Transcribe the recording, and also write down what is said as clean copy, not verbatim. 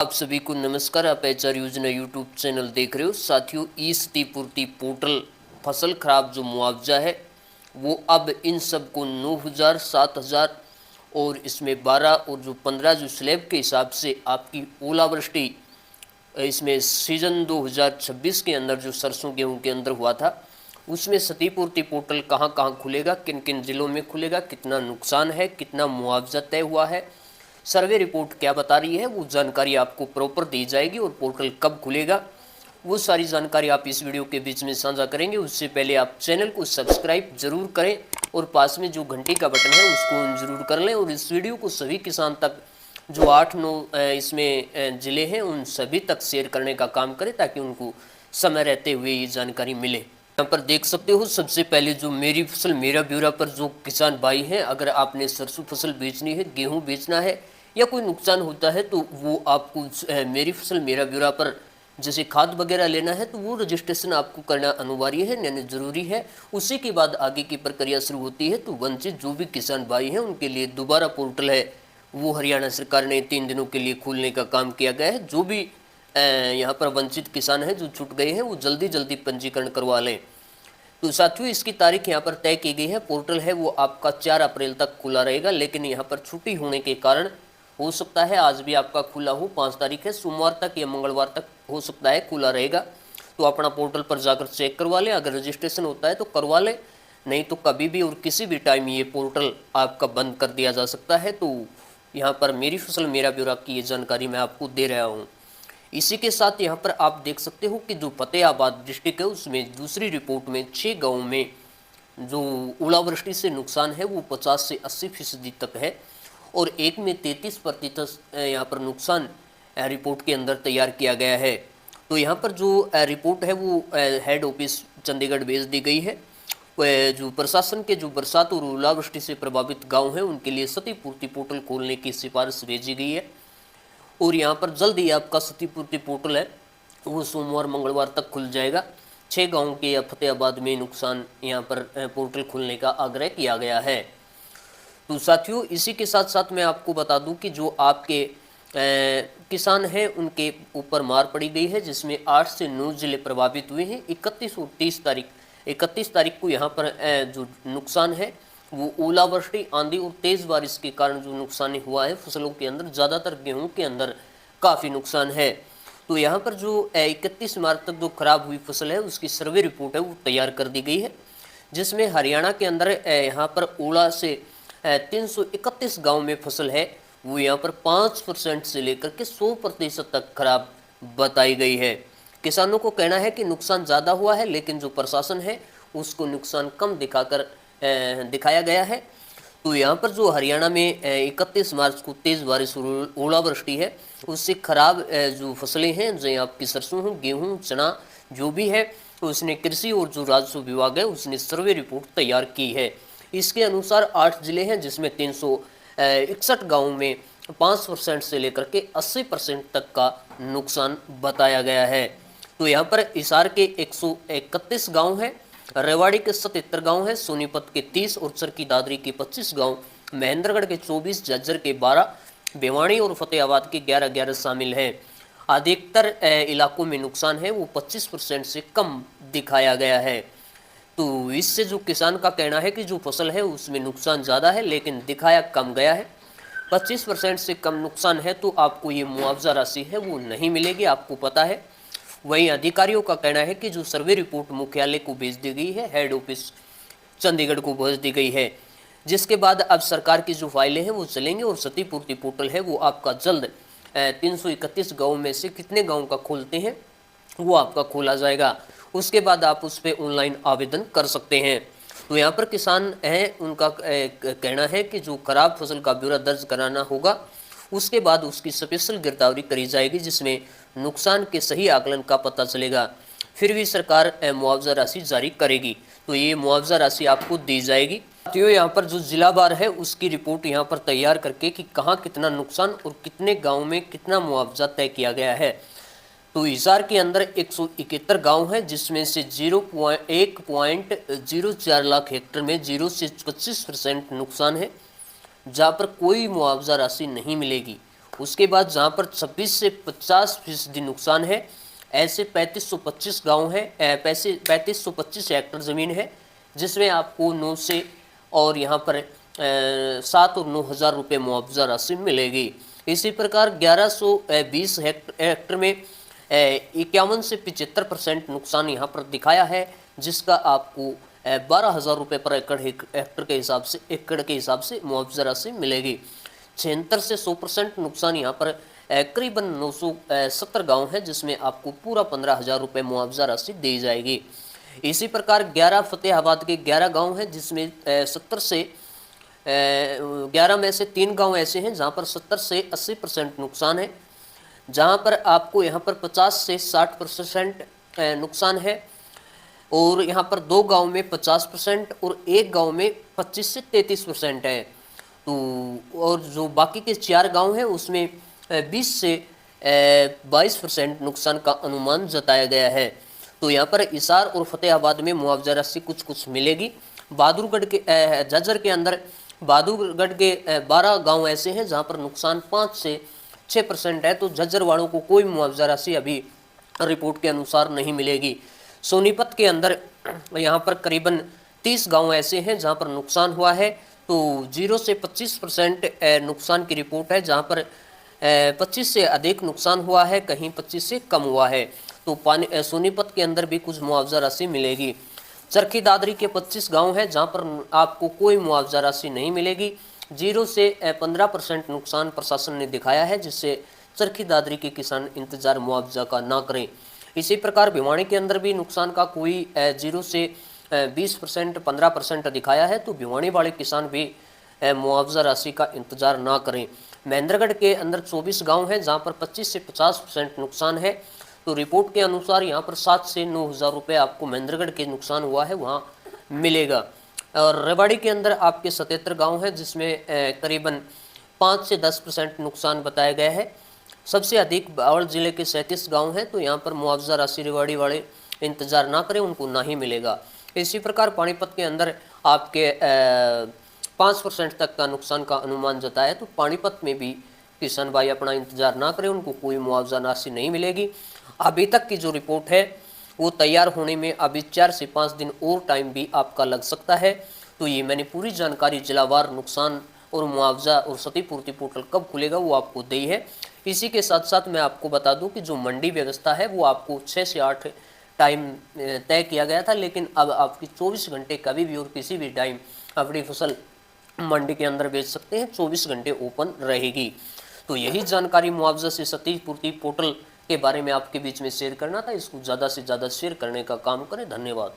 आप सभी को नमस्कार। आप एचआर योजना यूट्यूब चैनल देख रहे हो। साथियों, ई क्षतिपूर्ति पोर्टल फसल खराब जो मुआवजा है वो अब इन सब को 9,000, 7,000 और इसमें 12 और जो 15 जो स्लैब के हिसाब से आपकी ओलावृष्टि इसमें सीजन 2026 के अंदर जो सरसों गेहूं के अंदर हुआ था उसमें क्षतिपूर्ति पोर्टल कहाँ कहाँ खुलेगा, किन किन जिलों में खुलेगा, कितना नुकसान है, कितना मुआवजा तय हुआ है, सर्वे रिपोर्ट क्या बता रही है, वो जानकारी आपको प्रॉपर दी जाएगी। और पोर्टल कब खुलेगा वो सारी जानकारी आप इस वीडियो के बीच में साझा करेंगे। उससे पहले आप चैनल को सब्सक्राइब जरूर करें और पास में जो घंटी का बटन है उसको ऑन जरूर कर लें। और इस वीडियो को सभी किसान तक जो 8-9 इसमें ज़िले हैं उन सभी तक शेयर करने का काम करें ताकि उनको समय रहते हुए ये जानकारी मिले। यहाँ पर देख सकते हो, सबसे पहले जो मेरी फसल मेरा ब्यौरा पर जो किसान भाई हैं, अगर आपने सरसों फसल बेचनी है, गेहूं बेचना है या कोई नुकसान होता है तो वो आपको मेरी फसल मेरा ब्यौरा पर जैसे खाद वगैरह लेना है तो वो रजिस्ट्रेशन आपको करना अनिवार्य है, यानी ज़रूरी है। उसी के बाद आगे की प्रक्रिया शुरू होती है। तो वंचित जो भी किसान भाई हैं उनके लिए दोबारा पोर्टल है वो हरियाणा सरकार ने 3 दिनों के लिए खोलने का काम किया गया है। जो भी यहाँ पर वंचित किसान हैं जो छूट गए हैं वो जल्दी जल्दी पंजीकरण करवा लें। तो साथियों, इसकी तारीख यहाँ पर तय की गई है। पोर्टल है वो आपका 4 अप्रैल तक खुला रहेगा, लेकिन यहाँ पर छुट्टी होने के कारण हो सकता है आज भी आपका खुला हो। 5 तारीख है, सोमवार तक या मंगलवार तक हो सकता है खुला रहेगा। तो अपना पोर्टल पर जाकर चेक करवा लें। अगर रजिस्ट्रेशन होता है तो करवा लें, नहीं तो कभी भी और किसी भी टाइम ये पोर्टल आपका बंद कर दिया जा सकता है। तो यहाँ पर मेरी फसल मेरा ब्यौरा की ये जानकारी मैं आपको दे रहा हूँ। इसी के साथ यहाँ पर आप देख सकते हो कि जो फतेहाबाद डिस्ट्रिक्ट है उसमें दूसरी रिपोर्ट में 6 गाँव में जो ओलावृष्टि से नुकसान है वो 50 से 80% तक है और एक में 33% यहाँ पर नुकसान रिपोर्ट के अंदर तैयार किया गया है। तो यहाँ पर जो रिपोर्ट है वो हेड ऑफिस चंडीगढ़ भेज दी गई है। जो प्रशासन के जो बरसात और ओलावृष्टि से प्रभावित गांव हैं उनके लिए क्षतिपूर्ति पोर्टल खोलने की सिफारिश भेजी गई है। और यहाँ पर जल्द ही आपका क्षतिपूर्ति पोर्टल है वो सोमवार मंगलवार तक खुल जाएगा। 6 गाँव के या फतेहाबाद में नुकसान यहाँ पर पोर्टल खुलने का आग्रह किया गया है। तो साथियों, इसी के साथ साथ मैं आपको बता दूं कि जो आपके किसान हैं उनके ऊपर मार पड़ी गई है, जिसमें 8 से 9 जिले प्रभावित हुए हैं। 31 तारीख को यहाँ पर जो नुकसान है वो ओलावृष्टि, आंधी और तेज़ बारिश के कारण जो नुकसान हुआ है फसलों के अंदर, ज़्यादातर गेहूं के अंदर काफ़ी नुकसान है। तो यहाँ पर जो 31 मार्च तक जो खराब हुई फसल है उसकी सर्वे रिपोर्ट है वो तैयार कर दी गई है, जिसमें हरियाणा के अंदर यहाँ पर ओला से 331 गांव में फसल है वो यहाँ पर 5% से लेकर के 100% तक खराब बताई गई है। किसानों को कहना है कि नुकसान ज़्यादा हुआ है, लेकिन जो प्रशासन है उसको नुकसान कम दिखाया गया है। तो यहाँ पर जो हरियाणा में 31 मार्च को तेज़ बारिश और ओलावृष्टि है उससे खराब जो फसलें हैं, जो आपकी सरसों हो, गेहूँ, चना जो भी है, तो उसने कृषि और जो राजस्व विभाग है उसने सर्वे रिपोर्ट तैयार की है। इसके अनुसार 8 जिले हैं जिसमें 361 गाँव में 5% से लेकर के 80% तक का नुकसान बताया गया है। तो यहाँ पर हिसार के 131 गाँव हैं, रेवाड़ी के 77 गाँव हैं, सोनीपत के 30 और चरखी दादरी के 25 गाँव, महेंद्रगढ़ के 24, झज्जर के 12, भिवानी और फतेहाबाद के 11 शामिल हैं। अधिकतर इलाकों में नुकसान है वो 25% से कम दिखाया गया है। तो इससे जो किसान का कहना है कि जो फसल है उसमें नुकसान ज़्यादा है लेकिन दिखाया कम गया है। 25% से कम नुकसान है तो आपको ये मुआवजा राशि है वो नहीं मिलेगी, आपको पता है। वहीं अधिकारियों का कहना है कि जो सर्वे रिपोर्ट मुख्यालय को भेज दी गई है, हेड ऑफिस चंडीगढ़ को भेज दी गई है, जिसके बाद अब सरकार की जो फाइलें हैं वो चलेंगी और क्षतिपूर्ति पोर्टल है वो आपका जल्द 331 गाँव में से कितने गाँव का खोलते हैं वो आपका खोला जाएगा। उसके बाद आप उस पर ऑनलाइन आवेदन कर सकते हैं। तो यहाँ पर किसान हैं उनका कहना है कि जो खराब फसल का ब्यौरा दर्ज कराना होगा, उसके बाद उसकी स्पेशल गिरदावरी करी जाएगी जिसमें नुकसान के सही आकलन का पता चलेगा, फिर भी सरकार मुआवजा राशि जारी करेगी। तो ये मुआवजा राशि आपको दी जाएगी। तो यहाँ पर जो जिलावार है उसकी रिपोर्ट यहाँ पर तैयार करके कि कहाँ कितना नुकसान और कितने गाँव में कितना मुआवजा तय किया गया है। तो हिसार के अंदर 171 गांव हैं जिसमें से 1.04 लाख हेक्टेयर में 0 से 25% नुकसान है, जहां पर कोई मुआवजा राशि नहीं मिलेगी। उसके बाद जहाँ पर 26 से 50% नुकसान है, ऐसे 3525 गांव है, 3525 हेक्टर ज़मीन है, जिसमें आपको 9 से और यहाँ पर 7 और 9 हज़ार रुपये मुआवजा राशि मिलेगी। इसी प्रकार 1120 हेक्टर में 51 से 75% नुकसान यहाँ पर दिखाया है, जिसका आपको 12 हज़ार रुपये पर एकड़ के हिसाब से मुआवजा राशि मिलेगी। 76 से 100% नुकसान यहाँ पर करीबन 970 गांव है, जिसमें आपको पूरा 15 हज़ार रुपये मुआवजा राशि दी जाएगी। इसी प्रकार 11 फतेहाबाद के 11 गांव हैं, जिसमें 70 से 11 में से 3 गांव ऐसे हैं जहां पर 70 से 80% नुकसान है, जहां पर आपको यहां पर 50 से 60% नुकसान है, और यहाँ पर 2 गांव में 50% और 1 गांव में 25 से 33% है। तो और जो बाकी के 4 गांव हैं उसमें 20 से 22% नुकसान का अनुमान जताया गया है। तो यहाँ पर हिसार और फतेहाबाद में मुआवजा राशि कुछ कुछ मिलेगी। बहादुरगढ़ के झज्जर के अंदर बहादुरगढ़ के 12 गांव ऐसे हैं जहां पर नुकसान 5 से 6% है, तो झज्जर वालों को कोई मुआवजा राशि अभी रिपोर्ट के अनुसार नहीं मिलेगी। सोनीपत के अंदर यहाँ पर करीबन 30 गांव ऐसे हैं जहां पर नुकसान हुआ है, तो 0 से 25% नुकसान की रिपोर्ट है, जहां पर 25 से अधिक नुकसान हुआ है, कहीं 25 से कम हुआ है। तो सोनीपत के अंदर भी कुछ मुआवजा राशि मिलेगी। चरखी दादरी के 25 गांव हैं जहां पर आपको कोई मुआवजा राशि नहीं मिलेगी। 0 से 15% नुकसान प्रशासन ने दिखाया है, जिससे चरखी दादरी के किसान इंतजार मुआवजा का ना करें। इसी प्रकार भिवानी के अंदर भी नुकसान का कोई 0 से 20% 15% दिखाया है, तो भिवानी वाले किसान भी मुआवजा राशि का इंतजार ना करें। महेंद्रगढ़ के अंदर 24 गांव हैं जहां पर 25 से 50% नुकसान है, तो रिपोर्ट के अनुसार यहाँ पर 7 से 9 हज़ार रुपये आपको महेंद्रगढ़ के नुकसान हुआ है वहाँ मिलेगा। और रेवाड़ी के अंदर आपके 77 गांव हैं, जिसमें करीबन 5 से 10% नुकसान बताया गया है। सबसे अधिक बावल जिले के 37 गांव हैं, तो यहाँ पर मुआवजा राशि रेवाड़ी वाले इंतजार ना करें, उनको ना ही मिलेगा। इसी प्रकार पानीपत के अंदर आपके 5% तक का नुकसान का अनुमान जताया, तो पानीपत में भी किसान भाई अपना इंतजार ना करें, उनको कोई मुआवजा राशि नहीं मिलेगी। अभी तक की जो रिपोर्ट है वो तैयार होने में अभी 4 से 5 दिन और टाइम भी आपका लग सकता है। तो ये मैंने पूरी जानकारी जिलावार नुकसान और मुआवजा और क्षतिपूर्ति पोर्टल कब खुलेगा वो आपको दी है। इसी के साथ साथ मैं आपको बता दूं कि जो मंडी व्यवस्था है वो आपको 6 से 8 टाइम तय किया गया था, लेकिन अब आपकी 24 घंटे कभी भी और किसी भी टाइम अपनी फसल मंडी के अंदर बेच सकते हैं, 24 घंटे ओपन रहेगी। तो यही जानकारी मुआवजा से क्षतिपूर्ति पोर्टल के बारे में आपके बीच में शेयर करना था। इसको ज़्यादा से ज़्यादा शेयर करने का काम करें। धन्यवाद।